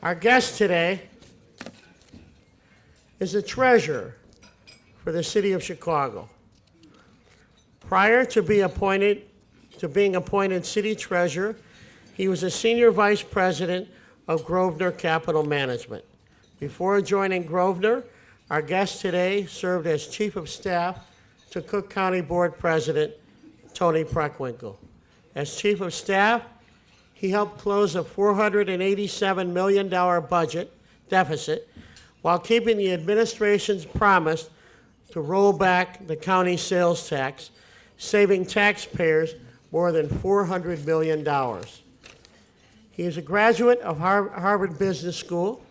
Our guest today is the treasurer for the city of Chicago. Prior to being appointed city treasurer, he was a senior vice president of Grosvenor Capital Management. Before joining Grosvenor, our guest today served as chief of staff to Cook County Board President Tony Preckwinkle. As chief of staff, he helped close a $487 million budget deficit while keeping the administration's promise to roll back the county sales tax, saving taxpayers more than $400 million. He is a graduate of Harvard Business School.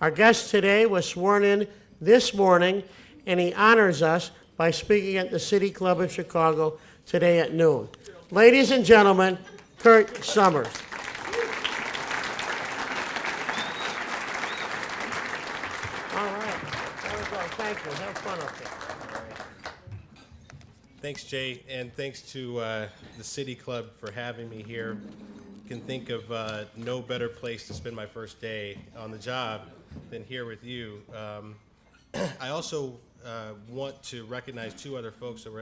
Our guest today was sworn in this morning, and he honors us by speaking at the City Club of Chicago today at noon. Ladies and gentlemen, Kurt Summers. All right, there we go. Thank you. Have fun up there. Thanks, Jay, and thanks to the City Club for having me here. Can think of no better place to spend my first day on the job than here with you. I also want to recognize two other folks that were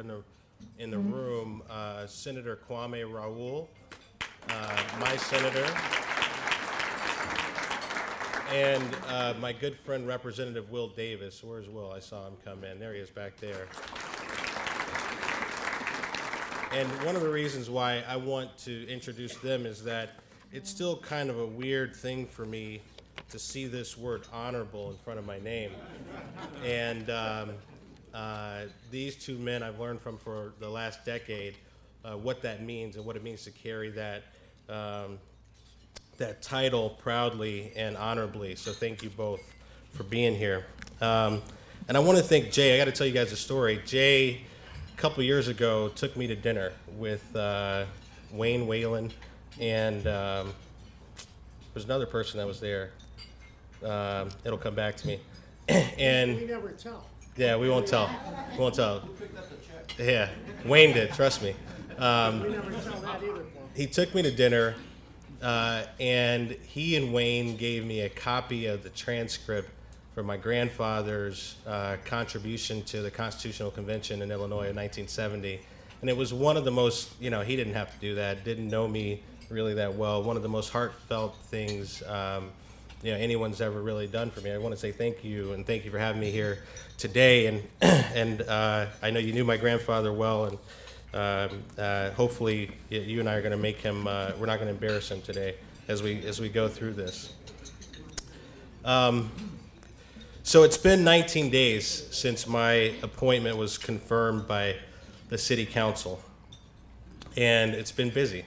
in the room. Senator Kwame Raoul, my senator, and my good friend Representative Will Davis. Where's Will? I saw him come in. There he is back there. And one of the reasons why I want to introduce them is that it's still kind of a weird thing for me to see this word honorable in front of my name. And these two men I've learned from for the last decade what that means and what it means to carry that, that title proudly and honorably. So thank you both for being here. And I want to thank Jay. I got to tell you guys a story. Jay, a couple years ago, took me to dinner with Wayne Whalen, and there's another person that was there. It'll come back to me. And We never tell. yeah, we won't tell. We won't tell. Yeah, Wayne did. Trust me. We never tell that either, Paul. He took me to dinner, and he and Wayne gave me a copy of the transcript for my grandfather's contribution to the Constitutional Convention in Illinois in 1970. And it was one of the most, he didn't have to do that, didn't know me really that well, one of the most heartfelt things anyone's ever really done for me. I want to say thank you, and thank you for having me here today. And I know you knew my grandfather well, and hopefully you and I are going to make him, we're not going to embarrass him today as we go through this. So it's been 19 days since my appointment was confirmed by the city council, and it's been busy.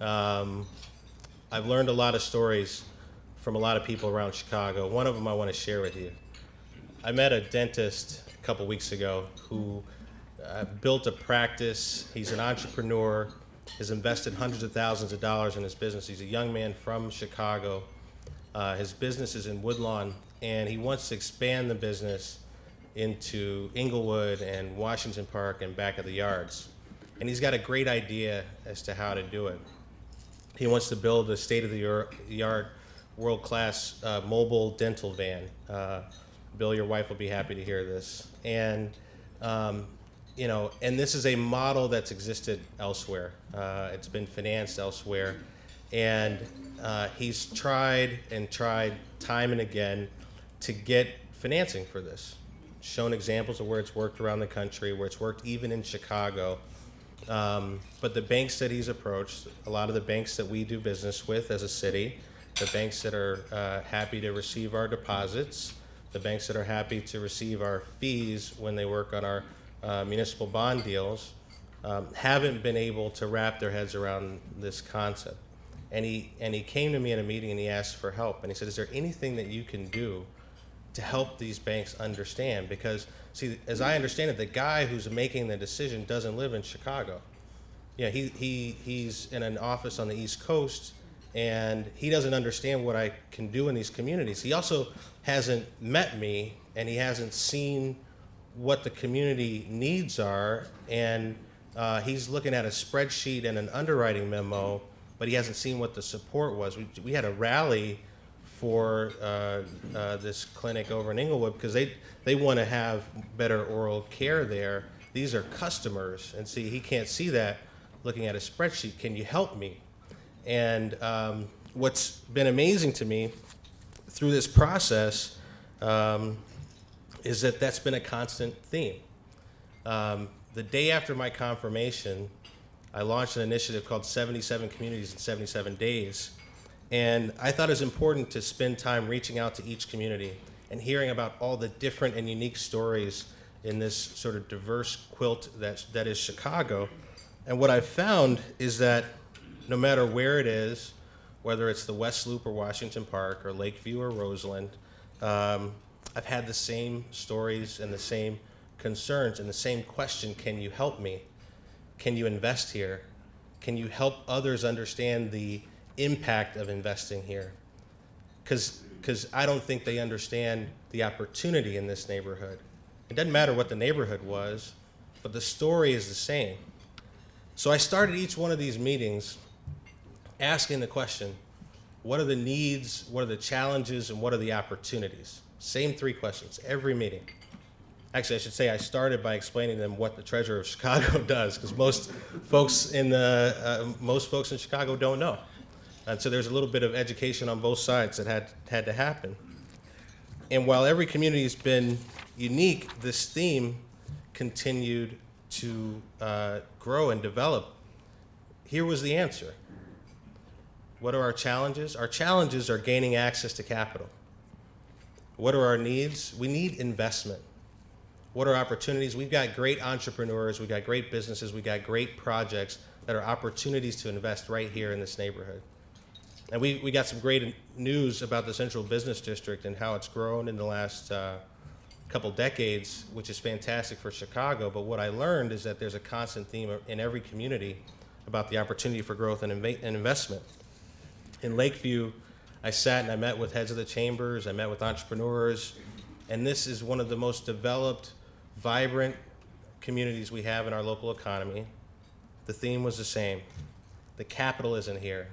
I've learned a lot of stories from a lot of people around Chicago. One of them I want to share with you. I met a dentist a couple weeks ago who built a practice. He's an entrepreneur, has invested hundreds of thousands of dollars in his business. He's a young man from Chicago. His business is in Woodlawn, and he wants to expand the business into Inglewood and Washington Park and back of the yards. And he's got a great idea as to how to do it. He wants to build a state-of-the-art, world-class mobile dental van. Bill, your wife will be happy to hear this. And and this is a model that's existed elsewhere. It's been financed elsewhere. And he's tried time and again to get financing for this. Shown examples of where it's worked around the country, where it's worked even in Chicago. But the banks that he's approached, a lot of the banks that we do business with as a city, the banks that are happy to receive our deposits, the banks that are happy to receive our fees when they work on our municipal bond deals, haven't been able to wrap their heads around this concept. And he came to me in a meeting and he asked for help. And he said, is there anything that you can do to help these banks understand? Because, see, as I understand it, the guy who's making the decision doesn't live in Chicago. He's in an office on the East Coast, and he doesn't understand what I can do in these communities. He also hasn't met me, and he hasn't seen what the community needs are, and he's looking at a spreadsheet and an underwriting memo, but he hasn't seen what the support was. We had a rally for this clinic over in Inglewood because they want to have better oral care there. These are customers, and see, he can't see that looking at a spreadsheet. Can you help me? And what's been amazing to me through this process is that that's been a constant theme. The day after my confirmation, I launched an initiative called 77 Communities in 77 Days. And I thought it was important to spend time reaching out to each community and hearing about all the different and unique stories in this sort of diverse quilt that is Chicago. And what I've found is that no matter where it is, whether it's the West Loop or Washington Park or Lakeview or Roseland, I've had the same stories and the same concerns and the same question: can you help me? Can you invest here? Can you help others understand the impact of investing here? Because I don't think they understand the opportunity in this neighborhood. It doesn't matter what the neighborhood was, but the story is the same. So I started each one of these meetings asking the question, what are the needs, what are the challenges, and what are the opportunities? Same three questions, every meeting. Actually, I should say I started by explaining to them what the Treasurer of Chicago does, because most folks in Chicago don't know. And so there's a little bit of education on both sides that had to happen. And while every community has been unique, this theme continued to grow and develop. Here was the answer. What are our challenges? Our challenges are gaining access to capital. What are our needs? We need investment. What are opportunities? We've got great entrepreneurs, we've got great businesses, we've got great projects that are opportunities to invest right here in this neighborhood. And we got some great news about the Central Business District and how it's grown in the last couple decades, which is fantastic for Chicago. But what I learned is that there's a constant theme in every community about the opportunity for growth and investment. In Lakeview, I sat and I met with heads of the chambers, I met with entrepreneurs, and this is one of the most developed, vibrant communities we have in our local economy. The theme was the same. The capital isn't here.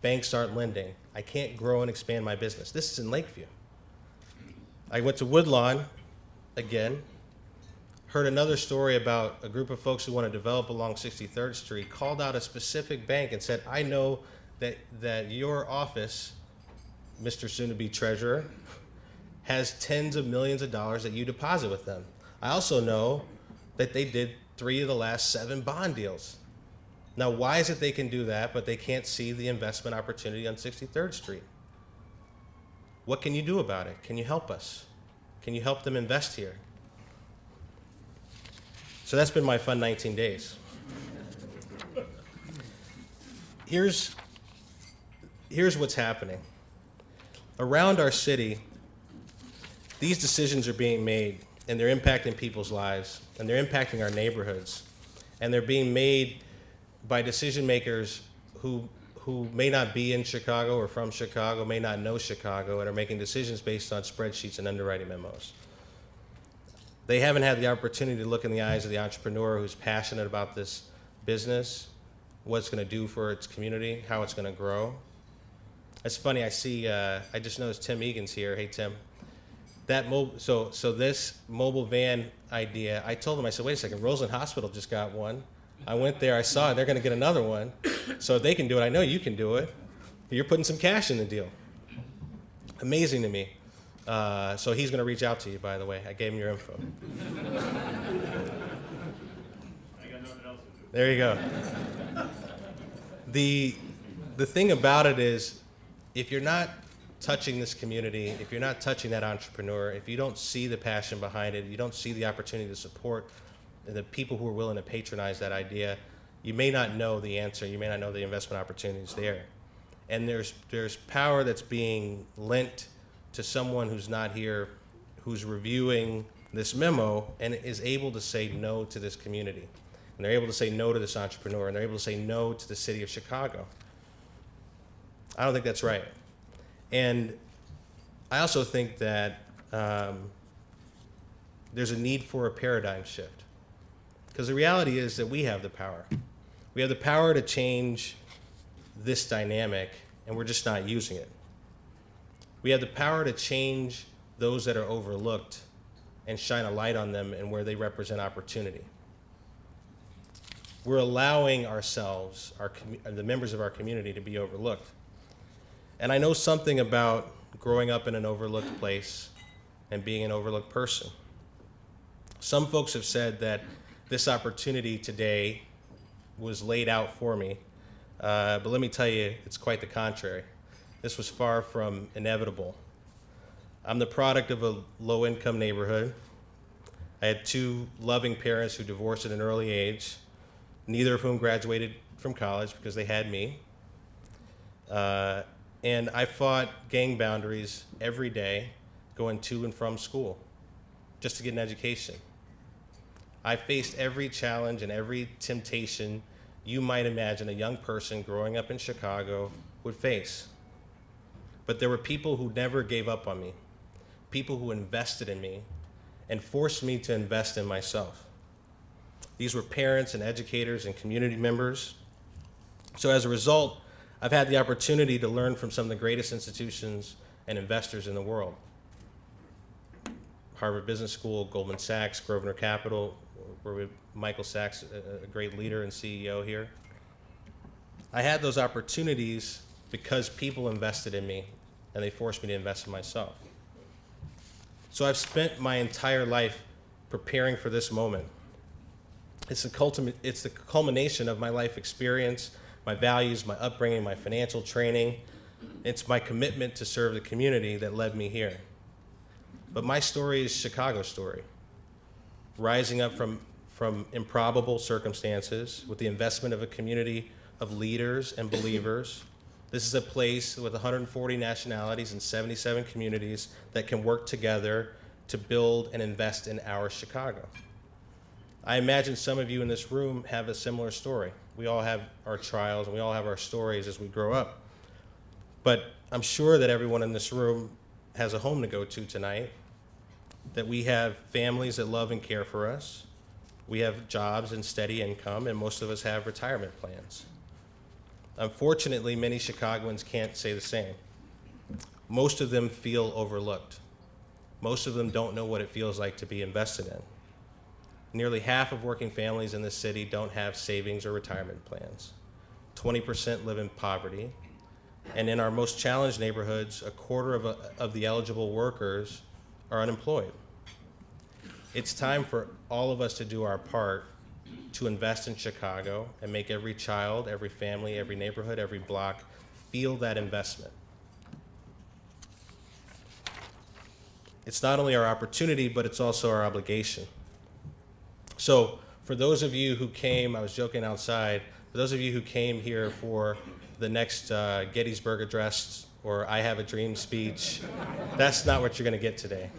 Banks aren't lending. I can't grow and expand my business. This is in Lakeview. I went to Woodlawn again, heard another story about a group of folks who want to develop along 63rd Street, called out a specific bank and said, I know that your office, Mr. Soon-to-be Treasurer, has tens of millions of dollars that you deposit with them. I also know that they did 3 of the last 7 bond deals. Now, why is it they can do that, but they can't see the investment opportunity on 63rd Street? What can you do about it? Can you help us? Can you help them invest here? So that's been my fun 19 days. Here's what's happening. Around our city, these decisions are being made, and they're impacting people's lives, and they're impacting our neighborhoods, and they're being made by decision makers who may not be in Chicago or from Chicago, may not know Chicago, and are making decisions based on spreadsheets and underwriting memos. They haven't had the opportunity to look in the eyes of the entrepreneur who's passionate about this business, what it's going to do for its community, how it's going to grow. It's funny, I just noticed Tim Egan's here. Hey, Tim. So this mobile van idea, I told him, I said, wait a second, Roseland Hospital just got one. I went there, I saw it, they're going to get another one. So if they can do it, I know you can do it. You're putting some cash in the deal. Amazing to me. So he's going to reach out to you, by the way. I gave him your info. I got nothing else to do. There you go. The thing about it is, if you're not touching this community, if you're not touching that entrepreneur, if you don't see the passion behind it, you don't see the opportunity to support the people who are willing to patronize that idea, you may not know the answer, you may not know the investment opportunities there. And there's power that's being lent to someone who's not here, who's reviewing this memo and is able to say no to this community. And they're able to say no to this entrepreneur, and they're able to say no to the city of Chicago. I don't think that's right. And I also think that there's a need for a paradigm shift. Because the reality is that we have the power. We have the power to change this dynamic, and we're just not using it. We have the power to change those that are overlooked and shine a light on them and where they represent opportunity. We're allowing ourselves, the members of our community, to be overlooked. And I know something about growing up in an overlooked place and being an overlooked person. Some folks have said that this opportunity today was laid out for me, but let me tell you, it's quite the contrary. This was far from inevitable. I'm the product of a low-income neighborhood. I had two loving parents who divorced at an early age, neither of whom graduated from college because they had me. And I fought gang boundaries every day going to and from school just to get an education. I faced every challenge and every temptation you might imagine a young person growing up in Chicago would face. But there were people who never gave up on me, people who invested in me and forced me to invest in myself. These were parents and educators and community members. So as a result, I've had the opportunity to learn from some of the greatest institutions and investors in the world. Harvard Business School, Goldman Sachs, Grosvenor Capital, where we Michael Sachs, a great leader and CEO here. I had those opportunities because people invested in me and they forced me to invest in myself. So I've spent my entire life preparing for this moment. It's the culmination of my life experience, my values, my upbringing, my financial training. It's my commitment to serve the community that led me here. But my story is Chicago's story, rising up from improbable circumstances with the investment of a community of leaders and believers. This is a place with 140 nationalities and 77 communities that can work together to build and invest in our Chicago. I imagine some of you in this room have a similar story. We all have our trials and we all have our stories as we grow up. But I'm sure that everyone in this room has a home to go to tonight, that we have families that love and care for us. We have jobs and steady income, and most of us have retirement plans. Unfortunately, many Chicagoans can't say the same. Most of them feel overlooked. Most of them don't know what it feels like to be invested in. Nearly half of working families in this city don't have savings or retirement plans. 20% live in poverty. And in our most challenged neighborhoods, a quarter of the eligible workers are unemployed. It's time for all of us to do our part to invest in Chicago and make every child, every family, every neighborhood, every block feel that investment. It's not only our opportunity, but it's also our obligation. So for those of you who came, I was joking outside, for those of you who came here for the next Gettysburg Address or I Have a Dream speech, that's not what you're going to get today.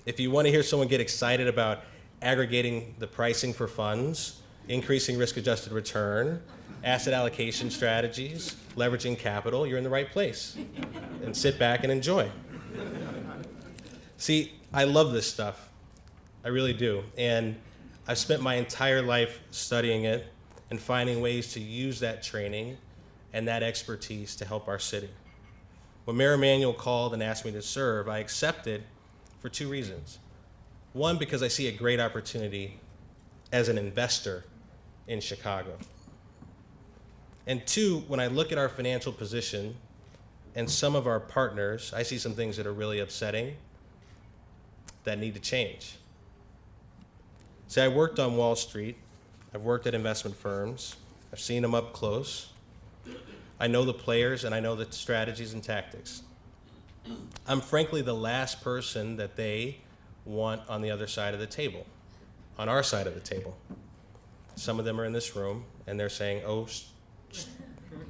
If you want to hear someone get excited about aggregating the pricing for funds, increasing risk-adjusted return, asset allocation strategies, leveraging capital, you're in the right place. And sit back and enjoy. See, I love this stuff. I really do. And I've spent my entire life studying it and finding ways to use that training and that expertise to help our city. When Mayor Emanuel called and asked me to serve, I accepted for two reasons. One, because I see a great opportunity as an investor in Chicago. And two, when I look at our financial position and some of our partners, I see some things that are really upsetting that need to change. See, I worked on Wall Street. I've worked at investment firms. I've seen them up close. I know the players and I know the strategies and tactics. I'm frankly the last person that they want on the other side of the table, on our side of the table. Some of them are in this room and they're saying, oh,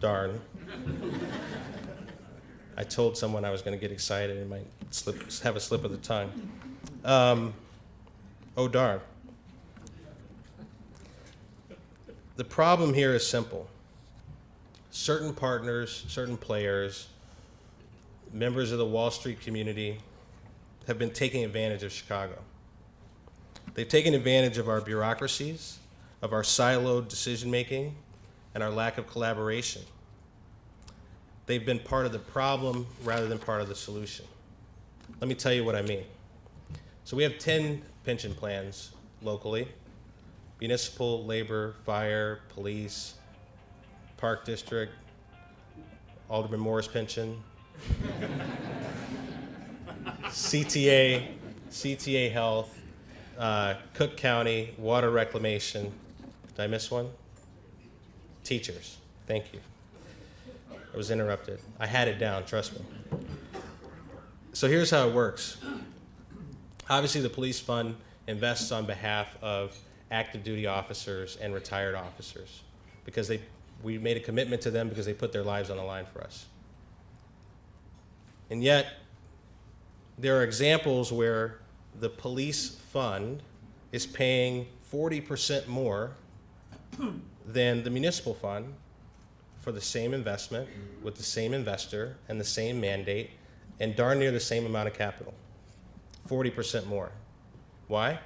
darn. I told someone I was going to get excited and might have a slip of the tongue. Oh, darn. The problem here is simple. Certain partners, certain players, members of the Wall Street community have been taking advantage of Chicago. They've taken advantage of our bureaucracies, of our siloed decision-making, and our lack of collaboration. they've been part of the problem rather than part of the solution. Let me tell you what I mean. So we have 10 pension plans locally: municipal, labor, fire, police, park district, Alderman Morris pension, CTA Health, Cook County, Water Reclamation. Did I miss one? Teachers. Thank you. I was interrupted. I had it down, trust me. So here's how it works. Obviously, the police fund invests on behalf of active duty officers and retired officers because we made a commitment to them because they put their lives on the line for us. And yet, there are examples where the police fund is paying 40% more than the municipal fund for the same investment with the same investor and the same mandate and darn near the same amount of capital. 40% more. Why?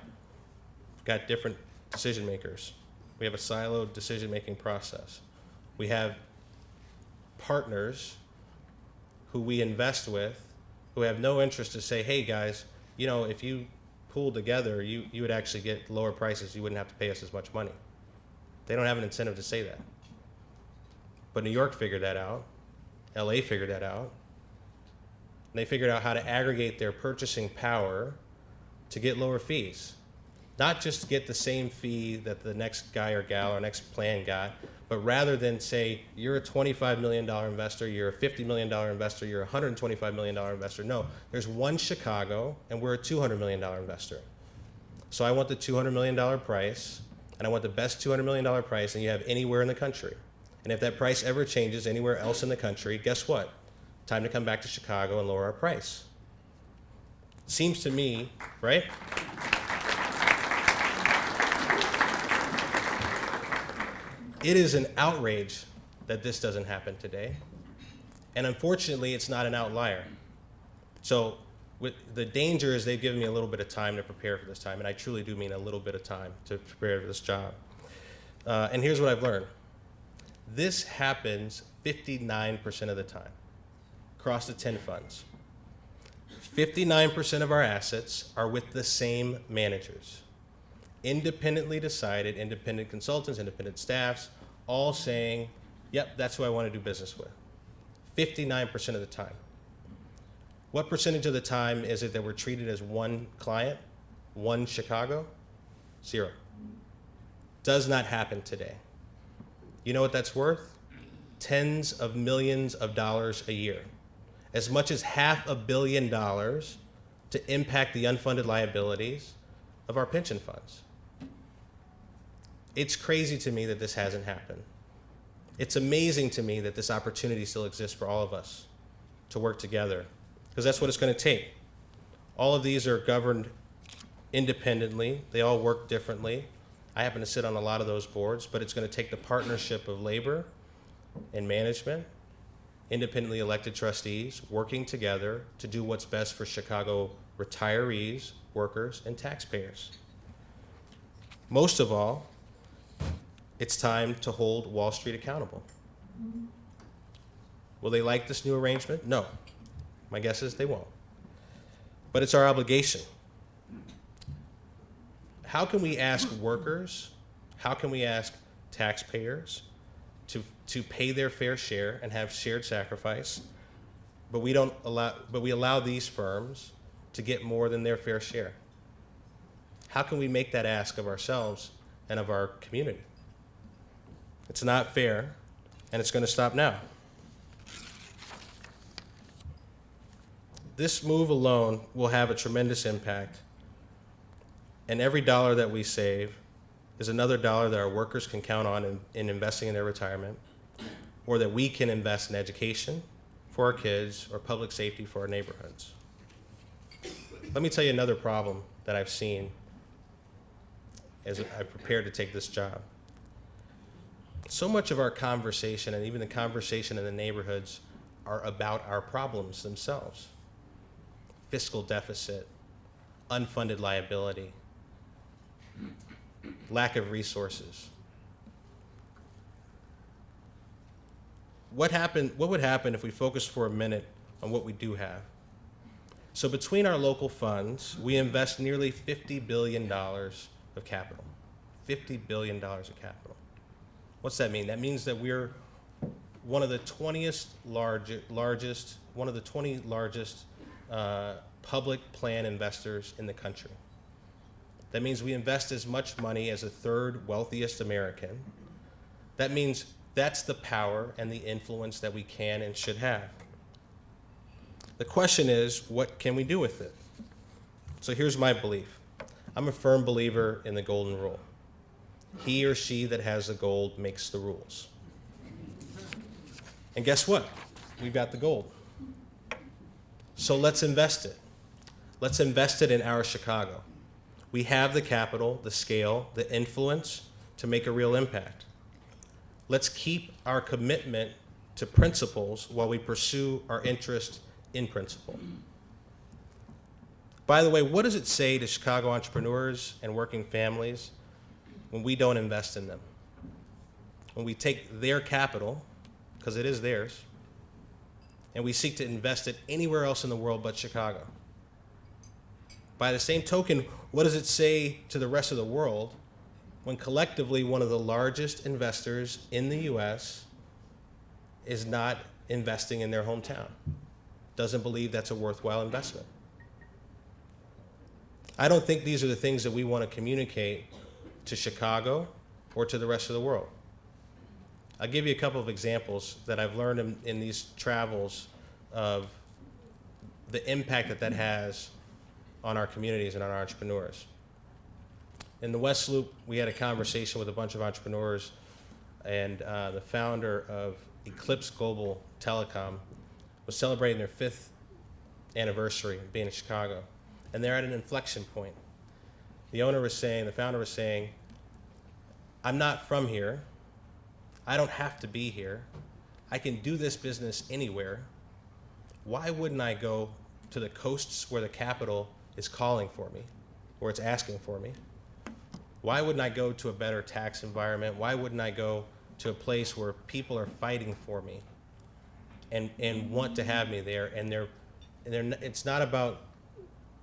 We've got different decision makers. We have a siloed decision-making process. We have partners who we invest with who have no interest to say, hey guys, you know, if you pooled together, you would actually get lower prices. You wouldn't have to pay us as much money. They don't have an incentive to say that. But New York figured that out. LA figured that out. And they figured out how to aggregate their purchasing power to get lower fees. Not just to get the same fee that the next guy or gal or next plan got, but rather than say, you're a $25 million investor, you're a $50 million investor, you're a $125 million investor. No, there's one Chicago, and we're a $200 million investor. So I want the $200 million price, and I want the best $200 million price than you have anywhere in the country. And if that price ever changes anywhere else in the country, guess what? Time to come back to Chicago and lower our price. Seems to me, right? It is an outrage that this doesn't happen today. And unfortunately, it's not an outlier. So the danger is they've given me a little bit of time to prepare for this time, and I truly do mean a little bit of time to prepare for this job. And here's what I've learned. This happens 59% of the time across the 10 funds. 59% of our assets are with the same managers. Independently decided, independent consultants, independent staffs, all saying, yep, that's who I want to do business with. 59% of the time. What percentage of the time is it that we're treated as one client, one Chicago? 0. Does not happen today. You know what that's worth? Tens of millions of dollars a year. As much as $500 million to impact the unfunded liabilities of our pension funds. It's crazy to me that this hasn't happened. It's amazing to me that this opportunity still exists for all of us to work together, because that's what it's going to take. All of these are governed independently. They all work differently. I happen to sit on a lot of those boards, but it's going to take the partnership of labor and management, independently elected trustees, working together to do what's best for Chicago retirees, workers, and taxpayers. Most of all, it's time to hold Wall Street accountable. Will they like this new arrangement? No. My guess is they won't. But it's our obligation. How can we ask workers, how can we ask taxpayers to pay their fair share and have shared sacrifice, but we allow these firms to get more than their fair share? How can we make that ask of ourselves and of our community? It's not fair, and it's going to stop now. This move alone will have a tremendous impact, and every dollar that we save is another dollar that our workers can count on in investing in their retirement, or that we can invest in education for our kids or public safety for our neighborhoods. Let me tell you another problem that I've seen as I prepared to take this job. So much of our conversation, and even the conversation in the neighborhoods, are about our problems themselves. Fiscal deficit, unfunded liability, lack of resources. what would happen if we focus for a minute on what we do have? So between our local funds, we invest nearly $50 billion of capital. $50 billion of capital. What's that mean? That means that we're one of the 20 largest public plan investors in the country. That means we invest as much money as the third wealthiest American. That means that's the power and the influence that we can and should have. The question is, what can we do with it? So here's my belief. I'm a firm believer in the golden rule. He or she that has the gold makes the rules. And guess what? We've got the gold. So let's invest it. Let's invest it in our Chicago. We have the capital, the scale, the influence to make a real impact. Let's keep our commitment to principles while we pursue our interest in principle. By the way, what does it say to Chicago entrepreneurs and working families when we don't invest in them? When we take their capital, because it is theirs, and we seek to invest it anywhere else in the world but Chicago. By the same token, what does it say to the rest of the world when collectively one of the largest investors in the US is not investing in their hometown, doesn't believe that's a worthwhile investment? I don't think these are the things that we want to communicate to Chicago or to the rest of the world. I'll give you a couple of examples that I've learned in these travels of the impact that has on our communities and on our entrepreneurs. In the West Loop, we had a conversation with a bunch of entrepreneurs, and the founder of Eclipse Global Telecom was celebrating their 5th anniversary of being in Chicago, and they're at an inflection point. The founder was saying, I'm not from here. I don't have to be here. I can do this business anywhere. Why wouldn't I go to the coasts where the capital is calling for me, or it's asking for me? Why wouldn't I go to a better tax environment? Why wouldn't I go to a place where people are fighting for me and want to have me there? And it's not about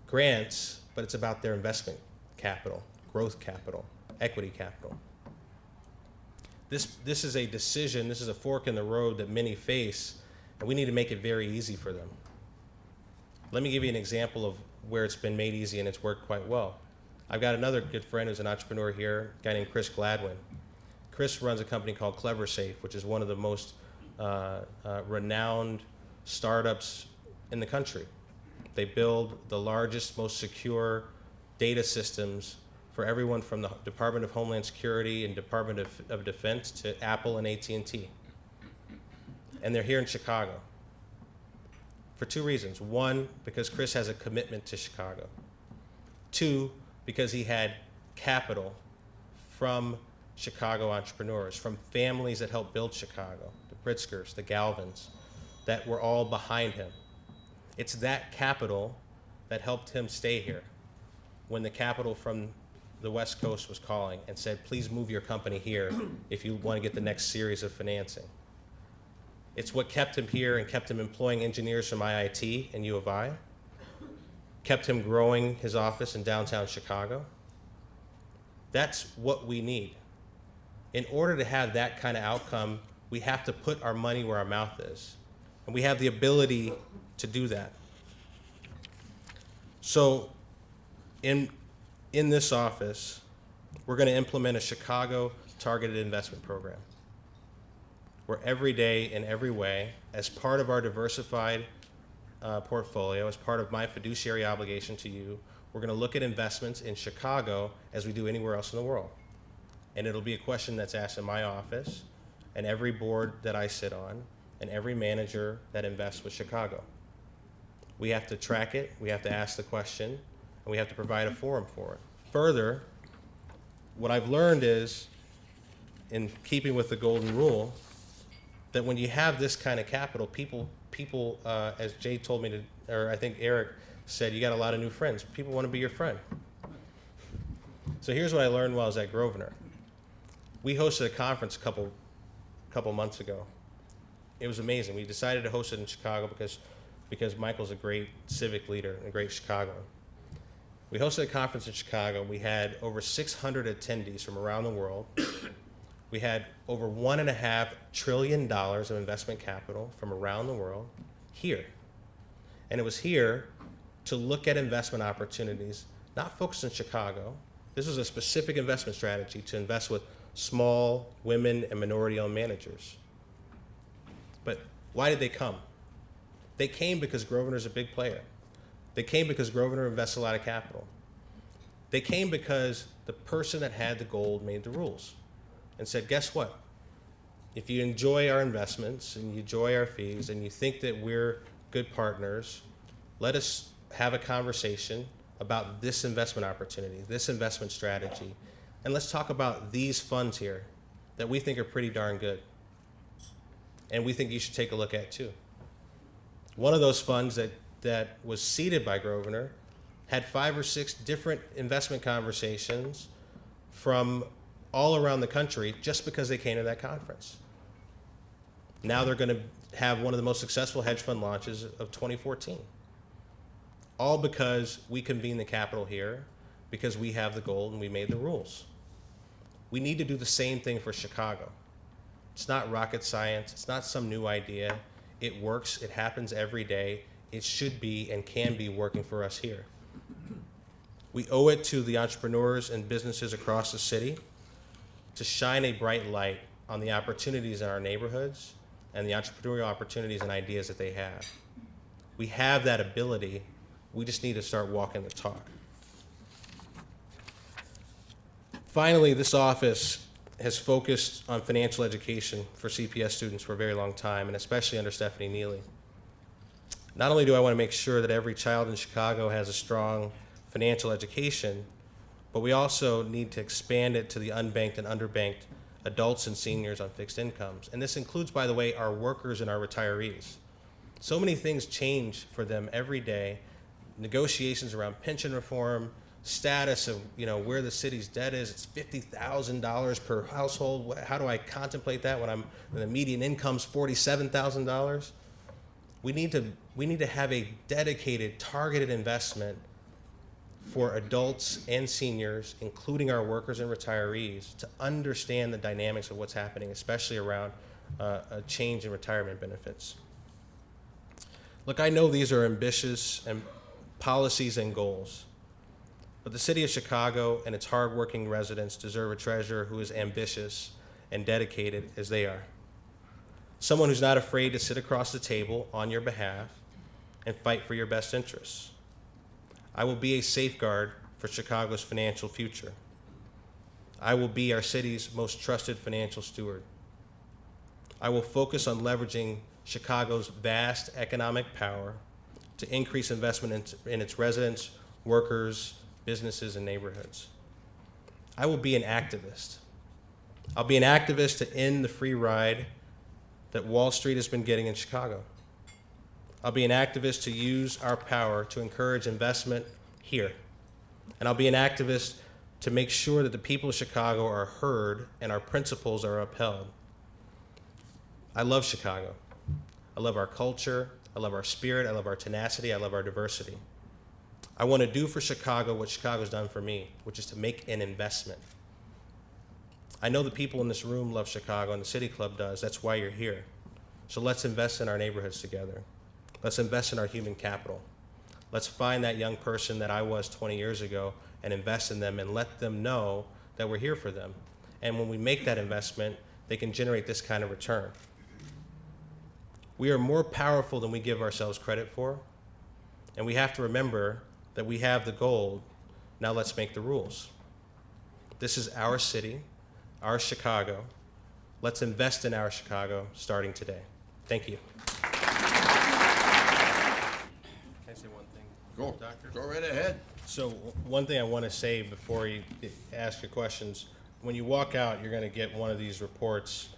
grants, but it's about their investment capital, growth capital, equity capital. This is a decision, this is a fork in the road that many face, and we need to make it very easy for them. Let me give you an example of where it's been made easy and it's worked quite well. I've got another good friend who's an entrepreneur here, a guy named Chris Gladwin. Chris runs a company called CleverSafe, which is one of the most renowned startups in the country. They build the largest, most secure data systems for everyone from the Department of Homeland Security and Department of Defense to Apple and AT&T. And they're here in Chicago for 2 reasons. 1, because Chris has a commitment to Chicago. 2, because he had capital from Chicago entrepreneurs, from families that helped build Chicago, the Pritzkers, the Galvins, that were all behind him. It's that capital that helped him stay here when the capital from the West Coast was calling and said, please move your company here if you want to get the next series of financing. It's what kept him here and kept him employing engineers from IIT and U of I, kept him growing his office in downtown Chicago. That's what we need. In order to have that kind of outcome, we have to put our money where our mouth is. And we have the ability to do that. So in this office, we're going to implement a Chicago targeted investment program, where every day in every way, as part of our diversified portfolio, as part of my fiduciary obligation to you, we're going to look at investments in Chicago as we do anywhere else in the world. And it'll be a question that's asked in my office and every board that I sit on and every manager that invests with Chicago. We have to track it, we have to ask the question, and we have to provide a forum for it. Further, what I've learned is, in keeping with the golden rule, that when you have this kind of capital, people, as Jay told me to, or I think Eric said, you got a lot of new friends. People want to be your friend. So here's what I learned while I was at Grosvenor. We hosted a conference a couple months ago, it was amazing. We decided to host it in Chicago because Michael's a great civic leader and a great Chicagoan. We hosted a conference in Chicago. We had over 600 attendees from around the world. We had over $1.5 trillion of investment capital from around the world here. And it was here to look at investment opportunities, not focused in Chicago. This was a specific investment strategy to invest with small women and minority-owned managers. But why did they come? They came because Grosvenor's a big player. They came because Grosvenor invests a lot of capital. They came because the person that had the gold made the rules and said, guess what? If you enjoy our investments and you enjoy our fees and you think that we're good partners, let us have a conversation about this investment opportunity, this investment strategy, and let's talk about these funds here that we think are pretty darn good and we think you should take a look at too. One of those funds that was seeded by Grosvenor had 5 or 6 different investment conversations from all around the country just because they came to that conference. Now they're going to have one of the most successful hedge fund launches of 2014. All because we convened the capital here, because we have the gold and we made the rules. We need to do the same thing for Chicago. It's not rocket science. It's not some new idea. It works. It happens every day. It should be and can be working for us here. We owe it to the entrepreneurs and businesses across the city to shine a bright light on the opportunities in our neighborhoods and the entrepreneurial opportunities and ideas that they have. We have that ability. We just need to start walking the talk. Finally, this office has focused on financial education for CPS students for a very long time, and especially under Stephanie Neely. Not only do I want to make sure that every child in Chicago has a strong financial education, but we also need to expand it to the unbanked and underbanked adults and seniors on fixed incomes. And this includes, by the way, our workers and our retirees. So many things change for them every day. Negotiations around pension reform, status of where the city's debt is. It's $50,000 per household. How do I contemplate that when the median income's $47,000? We need to have a dedicated, targeted investment for adults and seniors, including our workers and retirees, to understand the dynamics of what's happening, especially around a change in retirement benefits. Look, I know these are ambitious and policies and goals, but the city of Chicago and its hardworking residents deserve a treasurer who is ambitious and dedicated as they are. Someone who's not afraid to sit across the table on your behalf and fight for your best interests. I will be a safeguard for Chicago's financial future. I will be our city's most trusted financial steward. I will focus on leveraging Chicago's vast economic power to increase investment in its residents, workers, businesses, and neighborhoods. I will be an activist. I'll be an activist to end the free ride that Wall Street has been getting in Chicago. I'll be an activist to use our power to encourage investment here. And I'll be an activist to make sure that the people of Chicago are heard and our principles are upheld. I love Chicago. I love our culture. I love our spirit. I love our tenacity. I love our diversity. I want to do for Chicago what Chicago's done for me, which is to make an investment. I know the people in this room love Chicago, and the City Club does. That's why you're here. So let's invest in our neighborhoods together. Let's invest in our human capital. Let's find that young person that I was 20 years ago and invest in them and let them know that we're here for them. And when we make that investment, they can generate this kind of return. We are more powerful than we give ourselves credit for, and we have to remember that we have the gold. Now let's make the rules. This is our city, our Chicago. Let's invest in our Chicago starting today. Thank you. Can I say one thing? Go, Doctor? go right ahead. So one thing I want to say before you ask your questions, when you walk out, you're going to get one of these reports,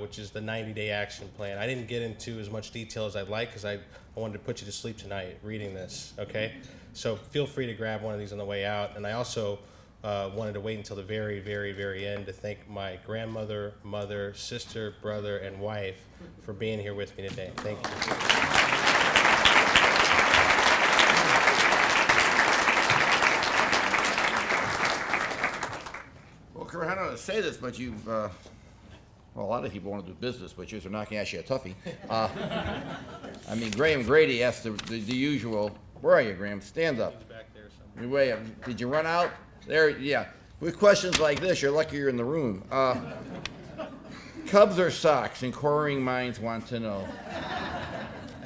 which is the 90-day action plan. I didn't get into as much detail as I'd like because I wanted to put you to sleep tonight reading this, okay? So feel free to grab one of these on the way out. And I also wanted to wait until the very, very, very end to thank my grandmother, mother, sister, brother, and wife for being here with me today. Thank you. Well, Kurt, I don't know how to say this, but you've, well, a lot of people want to do business, but you're not going to ask you a toughie. I mean, Graham Grady asked the usual, where are you, Graham? Stand up. Back there somewhere. Your way up. Did you run out? There, yeah. With questions like this, you're lucky you're in the room. Cubs or Sox? Inquiring minds want to know.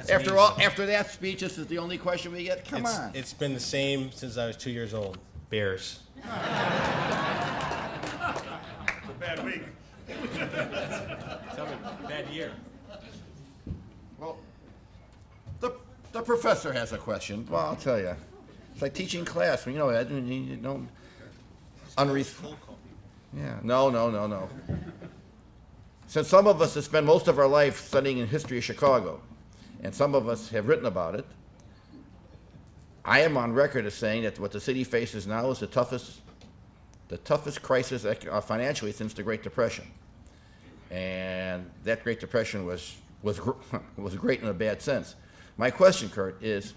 After that speech, this is the only question we get? Come on. It's been the same since I was 2 years old. Bears. It's a bad week. Bad year. Well, the professor has a question. Well, I'll tell you. It's like teaching class. You know, you don't... Yeah, no. Since some of us have spent most of our life studying in history of Chicago, and some of us have written about it, I am on record as saying that what the city faces now is the toughest crisis financially since the Great Depression. And that Great Depression was great in a bad sense. My question, Kurt, is,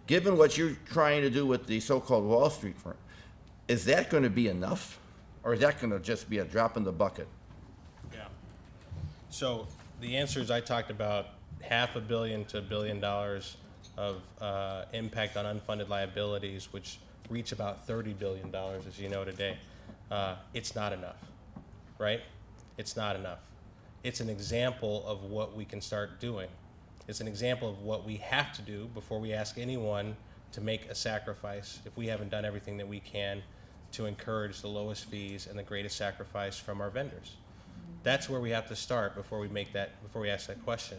given what you're trying to do with the so-called Wall Street firm, is that going to be enough, or is that going to just be a drop in the bucket? Yeah. So the answer is I talked about $500 million to $1 billion of impact on unfunded liabilities, which reach about $30 billion, as you know today. It's not enough, right? It's not enough. It's an example of what we can start doing. It's an example of what we have to do before we ask anyone to make a sacrifice if we haven't done everything that we can to encourage the lowest fees and the greatest sacrifice from our vendors. That's where we have to start before we ask that question.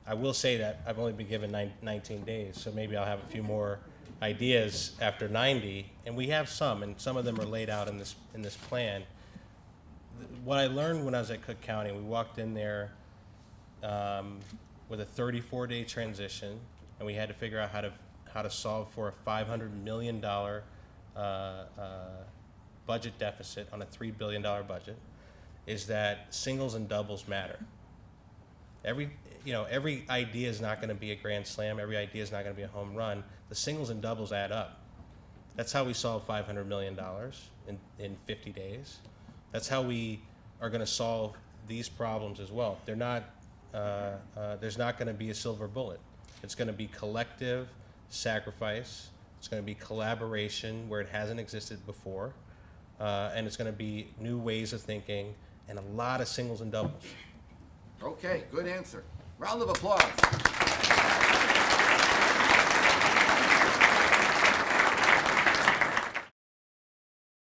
I will say that I've only been given 19 days, so maybe I'll have a few more ideas after 90, and we have some, and some of them are laid out in this plan. What I learned when I was at Cook County, we walked in there with a 34-day transition, and we had to figure out how to solve for a $500 million budget deficit on a $3 billion budget, is that singles and doubles matter. Every idea is not going to be a grand slam. Every idea is not going to be a home run. The singles and doubles add up. That's how we solve $500 million in 50 days. That's how we are going to solve these problems as well. They're not. There's not going to be a silver bullet. It's going to be collective sacrifice. It's going to be collaboration where it hasn't existed before, and it's going to be new ways of thinking and a lot of singles and doubles. Okay, good answer. Round of applause.